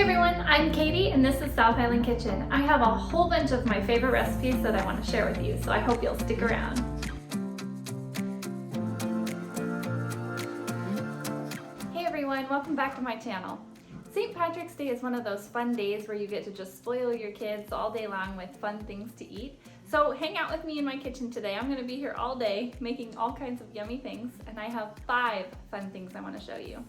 Hey everyone, I'm Katie and this is South Island Kitchen. I have a whole bunch of my favorite recipes that I want to share with you, so I hope you'll stick around. Hey everyone, welcome back to my channel. St. Patrick's Day is one of those fun days where you get to just spoil your kids all day long with fun things to eat. So hang out with me in my kitchen today. I'm going to be here all day making all kinds of yummy things, and I have 5 fun things I want to show you.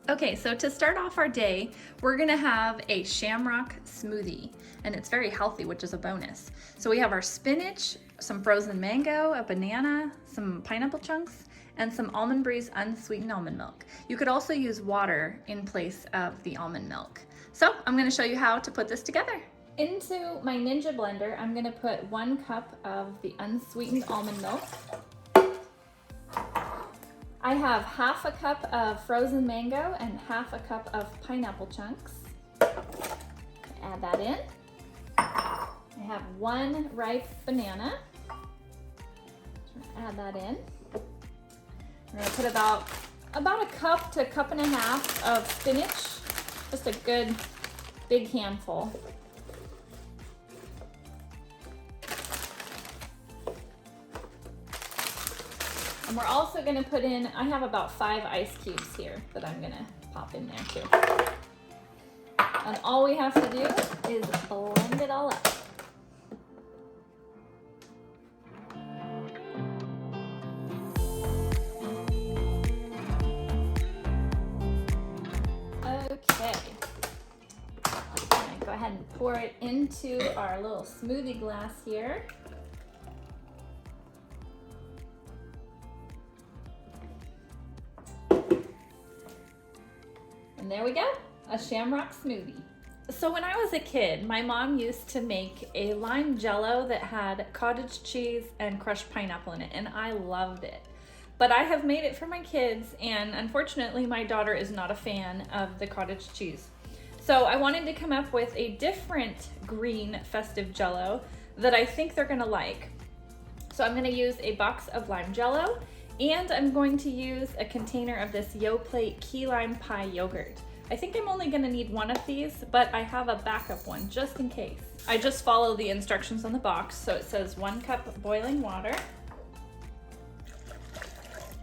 Okay, so to start off our day, we're gonna have a Shamrock Smoothie, and it's very healthy, which is a bonus. So we have our spinach, some frozen mango, a banana, some pineapple chunks, and some Almond Breeze unsweetened almond milk. You could also use water in place of the almond milk. So I'm gonna show you how to put this together. Into my Ninja blender, I'm gonna put 1 cup of the unsweetened almond milk. I have half a cup of frozen mango and half a cup of pineapple chunks. Add that in. I have 1 ripe banana. Add that in. I'm gonna put about a cup to a cup and a half of spinach. Just a good big handful. And we're also gonna put in, I have about 5 ice cubes here that I'm gonna pop in there too. And all we have to do is blend it all up. Okay. I'm gonna go ahead and pour it into our little smoothie glass here. And there we go, a Shamrock smoothie. So when I was a kid, my mom used to make a lime jello that had cottage cheese and crushed pineapple in it, and I loved it. But I have made it for my kids, and unfortunately my daughter is not a fan of the cottage cheese. So I wanted to come up with a different green festive jello that I think they're gonna like. So I'm gonna use a box of lime jello, and I'm going to use a container of this Yoplait key lime pie yogurt. I think I'm only gonna need 1 of these, but I have a backup one just in case. I just follow the instructions on the box. So it says 1 cup boiling water.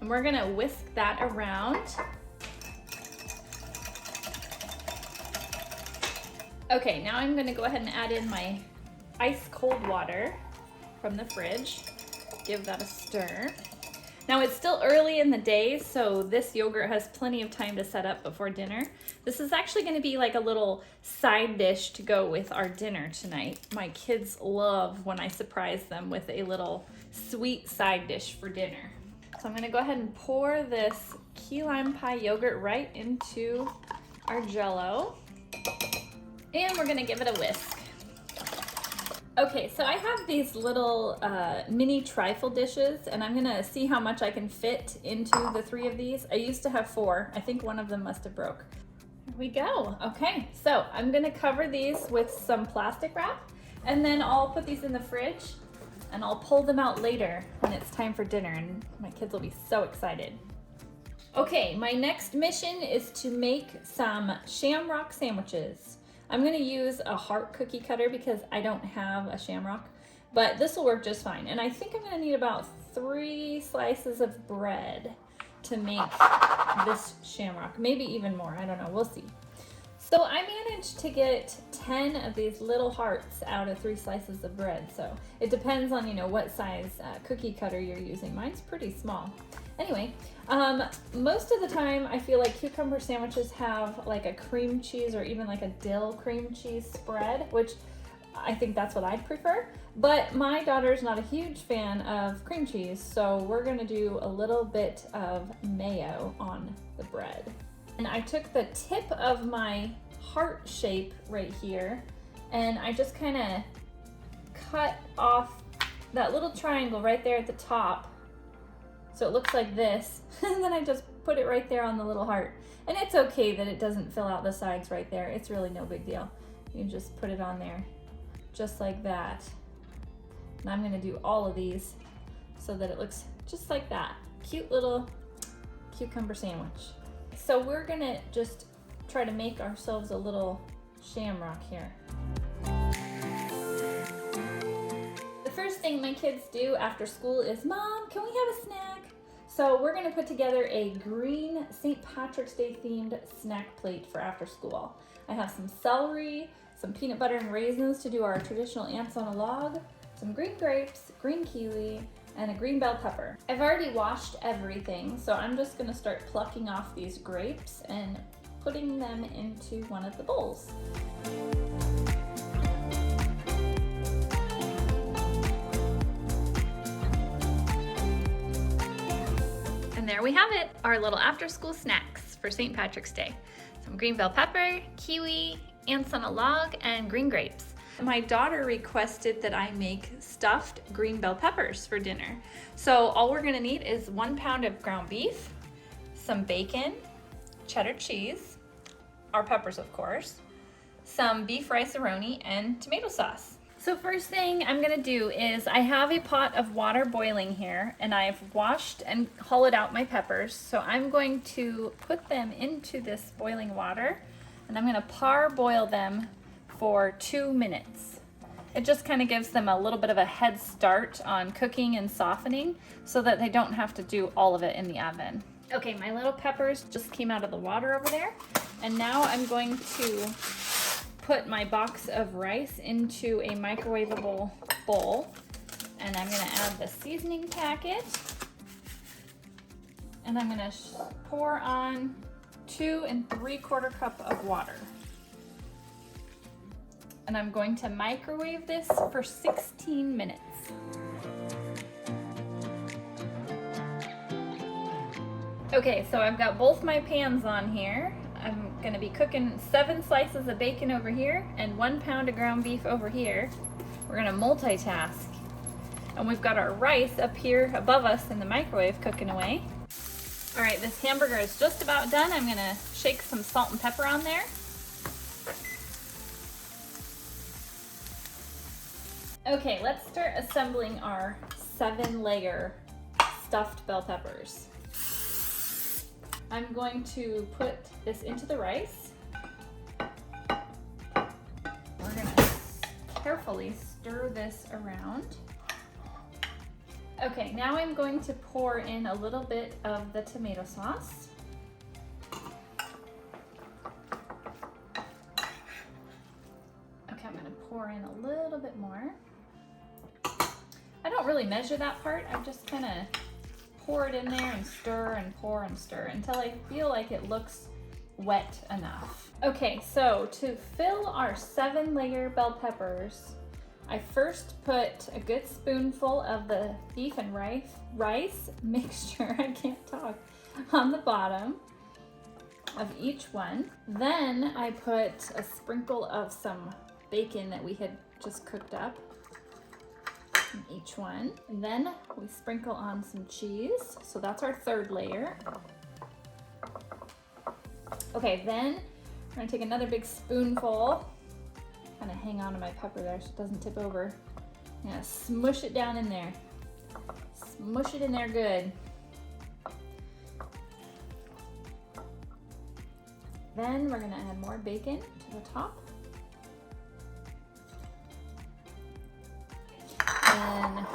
And we're gonna whisk that around. Okay, now I'm gonna go ahead and add in my ice cold water from the fridge. Give that a stir. Now it's still early in the day, so this yogurt has plenty of time to set up before dinner. This is actually gonna be like a little side dish to go with our dinner tonight. My kids love when I surprise them with a little sweet side dish for dinner. So I'm gonna go ahead and pour this key lime pie yogurt right into our jello. And we're gonna give it a whisk. Okay, so I have these little mini trifle dishes, and I'm gonna see how much I can fit into the 3 of these. I used to have 4. I think one of them must have broke. Here we go. Okay, so I'm gonna cover these with some plastic wrap, and then I'll put these in the fridge, and I'll pull them out later when it's time for dinner, and my kids will be so excited. Okay, my next mission is to make some Shamrock Sandwiches. I'm gonna use a heart cookie cutter because I don't have a Shamrock, but this will work just fine. And I think I'm gonna need about 3 slices of bread to make this Shamrock, maybe even more, I don't know, we'll see. So I managed to get 10 of these little hearts out of 3 slices of bread. So it depends on, what size cookie cutter you're using. Mine's pretty small. Anyway, most of the time I feel like cucumber sandwiches have like a cream cheese or even like a dill cream cheese spread, which I think that's what I'd prefer. But my daughter's not a huge fan of cream cheese, so we're gonna do a little bit of mayo on the bread. And I took the tip of my heart shape right here, and I just kind of cut off that little triangle right there at the top. So it looks like this, and then I just put it right there on the little heart. And it's okay that it doesn't fill out the sides right there. It's really no big deal. You just put it on there, just like that. And I'm gonna do all of these so that it looks just like that. Cute little cucumber sandwich. So we're gonna just try to make ourselves a little Shamrock here. The first thing my kids do after school is, Mom, can we have a snack? So we're gonna put together a green St. Patrick's Day themed snack plate for after school. I have some celery, some peanut butter and raisins to do our traditional ants on a log, some green grapes, green kiwi, and a green bell pepper. I've already washed everything, so I'm just gonna start plucking off these grapes and putting them into one of the bowls. And there we have it, our little after-school snacks for St. Patrick's Day. Some green bell pepper, kiwi, ants on a log, and green grapes. My daughter requested that I make stuffed green bell peppers for dinner. So all we're gonna need is 1 pound of ground beef, some bacon, cheddar cheese, our peppers of course, some beef Rica-a-Roni, and tomato sauce. So first thing I'm gonna do is I have a pot of water boiling here and I've washed and hollowed out my peppers. So I'm going to put them into this boiling water and I'm gonna parboil them for 2 minutes. It just kind of gives them a little bit of a head start on cooking and softening so that they don't have to do all of it in the oven. Okay, my little peppers just came out of the water over there. And now I'm going to put my box of rice into a microwavable bowl. And I'm gonna add the seasoning packet. And I'm gonna pour on 2 3/4 cup of water. And I'm going to microwave this for 16 minutes. Okay, so I've got both my pans on here. I'm gonna be cooking 7 slices of bacon over here and 1 pound of ground beef over here. We're gonna multitask. And we've got our rice up here above us in the microwave cooking away. All right, this hamburger is just about done. I'm gonna shake some salt and pepper on there. Okay, let's start assembling our 7-layer stuffed bell peppers. I'm going to put this into the rice. We're gonna carefully stir this around. Okay, now I'm going to pour in a little bit of the tomato sauce. Okay, I'm gonna pour in a little bit more. I don't really measure that part. I just kind of pour it in there and stir and pour and stir until I feel like it looks wet enough. Okay, so to fill our 7-layer bell peppers, I first put a good spoonful of the beef and rice mixture, I can't talk, on the bottom of each one. Then I put a sprinkle of some bacon that we had just cooked up in each one. And then we sprinkle on some cheese. So that's our 3rd layer. Okay, then we're gonna take another big spoonful, kind of hang on to my pepper there so it doesn't tip over. I'm gonna smush it down in there. Smush it in there good. Then we're gonna add more bacon to the top. And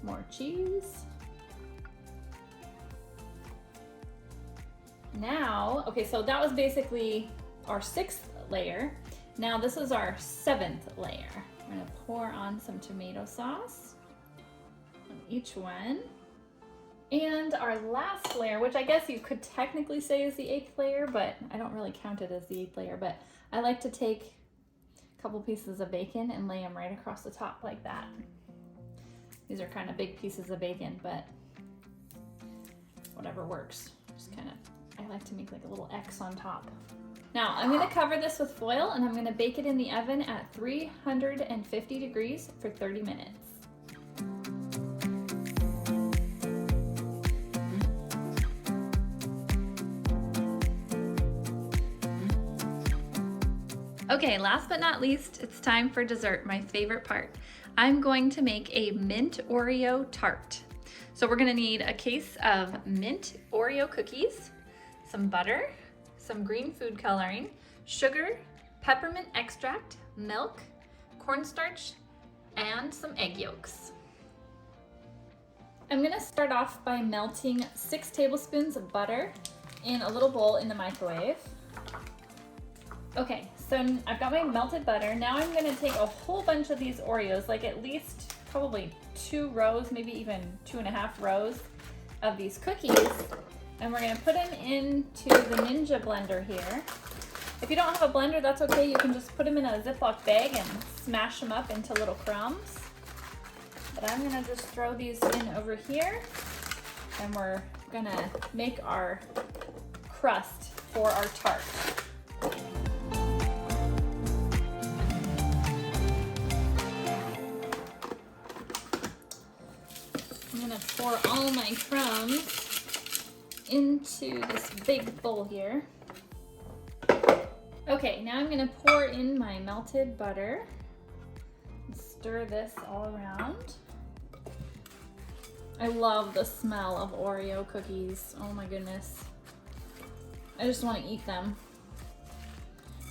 more cheese. Now, okay, so that was basically our 6th layer. Now this is our 7th layer. We're gonna pour on some tomato sauce on each one. And our last layer, which I guess you could technically say is the 8th layer, but I don't really count it as the 8th layer, but I like to take a couple pieces of bacon and lay them right across the top like that. These are kind of big pieces of bacon, but whatever works. Just kind of, I like to make like a little X on top. Now I'm gonna cover this with foil and I'm gonna bake it in the oven at 350 degrees for 30 minutes. Okay, last but not least, it's time for dessert, my favorite part. I'm going to make a mint Oreo tart. So we're gonna need a case of mint Oreo cookies, some butter, some green food coloring, sugar, peppermint extract, milk, cornstarch, and some egg yolks. I'm gonna start off by melting 6 tablespoons of butter in a little bowl in the microwave. Okay, so I've got my melted butter. Now I'm gonna take a whole bunch of these Oreos, like at least probably 2 rows, maybe even 2.5 rows of these cookies, and we're gonna put them into the Ninja blender here. If you don't have a blender, that's okay. You can just put them in a Ziploc bag and smash them up into little crumbs. But I'm gonna just throw these in over here, and we're gonna make our crust for our tart. I'm gonna pour all my crumbs into this big bowl here. Okay, now I'm gonna pour in my melted butter and stir this all around. I love the smell of Oreo cookies. Oh my goodness. I just want to eat them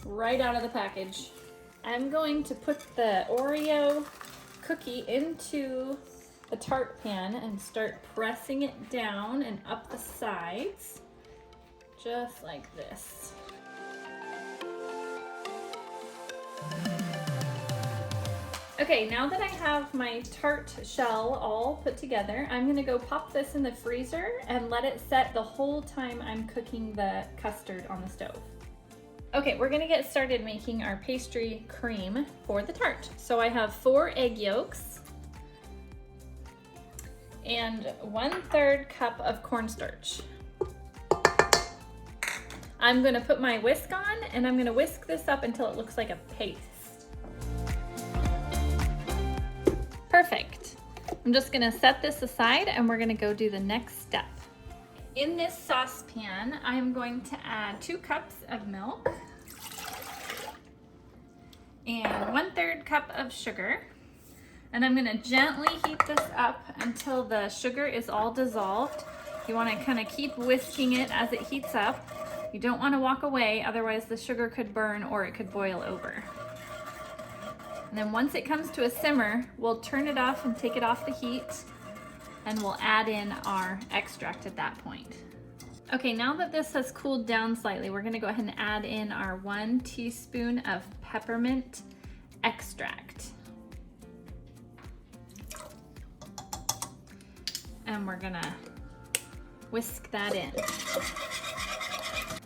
right out of the package. I'm going to put the Oreo cookie into the tart pan and start pressing it down and up the sides, just like this. Okay, now that I have my tart shell all put together, I'm gonna go pop this in the freezer and let it set the whole time I'm cooking the custard on the stove. Okay, we're gonna get started making our pastry cream for the tart. So I have 4 egg yolks and 1/3 cup of cornstarch. I'm gonna put my whisk on and I'm gonna whisk this up until it looks like a paste. Perfect. I'm just gonna set this aside and we're gonna go do the next step. In this saucepan, I'm going to add 2 cups of milk and 1/3 cup of sugar. And I'm gonna gently heat this up until the sugar is all dissolved. You wanna kinda keep whisking it as it heats up. You don't wanna walk away, otherwise the sugar could burn or it could boil over. And then once it comes to a simmer, we'll turn it off and take it off the heat, and we'll add in our extract at that point. Okay, now that this has cooled down slightly, we're gonna go ahead and add in our 1 teaspoon of peppermint extract. And we're gonna whisk that in.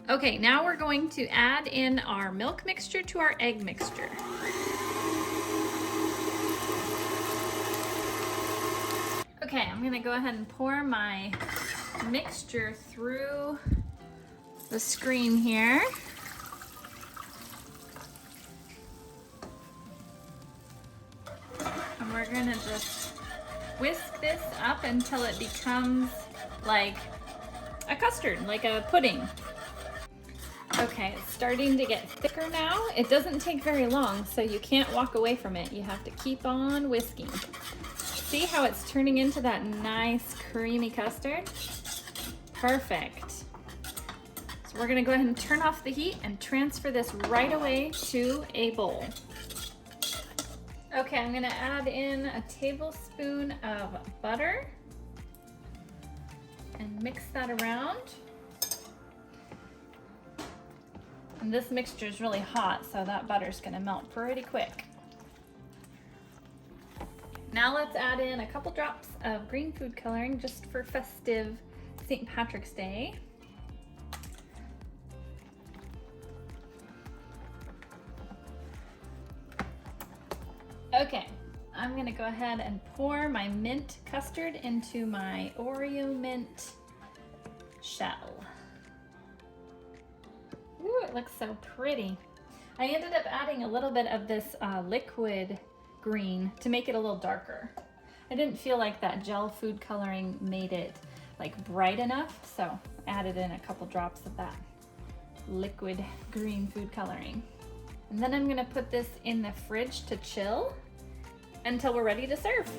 Okay, now we're going to add in our milk mixture to our egg mixture. Okay, I'm gonna go ahead and pour my mixture through the screen here. And we're gonna just whisk this up until it becomes like a custard, like a pudding. Okay, it's starting to get thicker now. It doesn't take very long, so you can't walk away from it. You have to keep on whisking. See how it's turning into that nice creamy custard? Perfect. So we're gonna go ahead and turn off the heat and transfer this right away to a bowl. Okay, I'm gonna add in a tablespoon of butter and mix that around. And this mixture is really hot, so that butter's gonna melt pretty quick. Now let's add in a couple drops of green food coloring just for festive St. Patrick's Day. Okay, I'm gonna go ahead and pour my mint custard into my Oreo mint shell. Ooh, it looks so pretty. I ended up adding a little bit of this liquid green to make it a little darker. I didn't feel like that gel food coloring made it like bright enough, so I added in a couple drops of that liquid green food coloring. And then I'm gonna put this in the fridge to chill until we're ready to serve.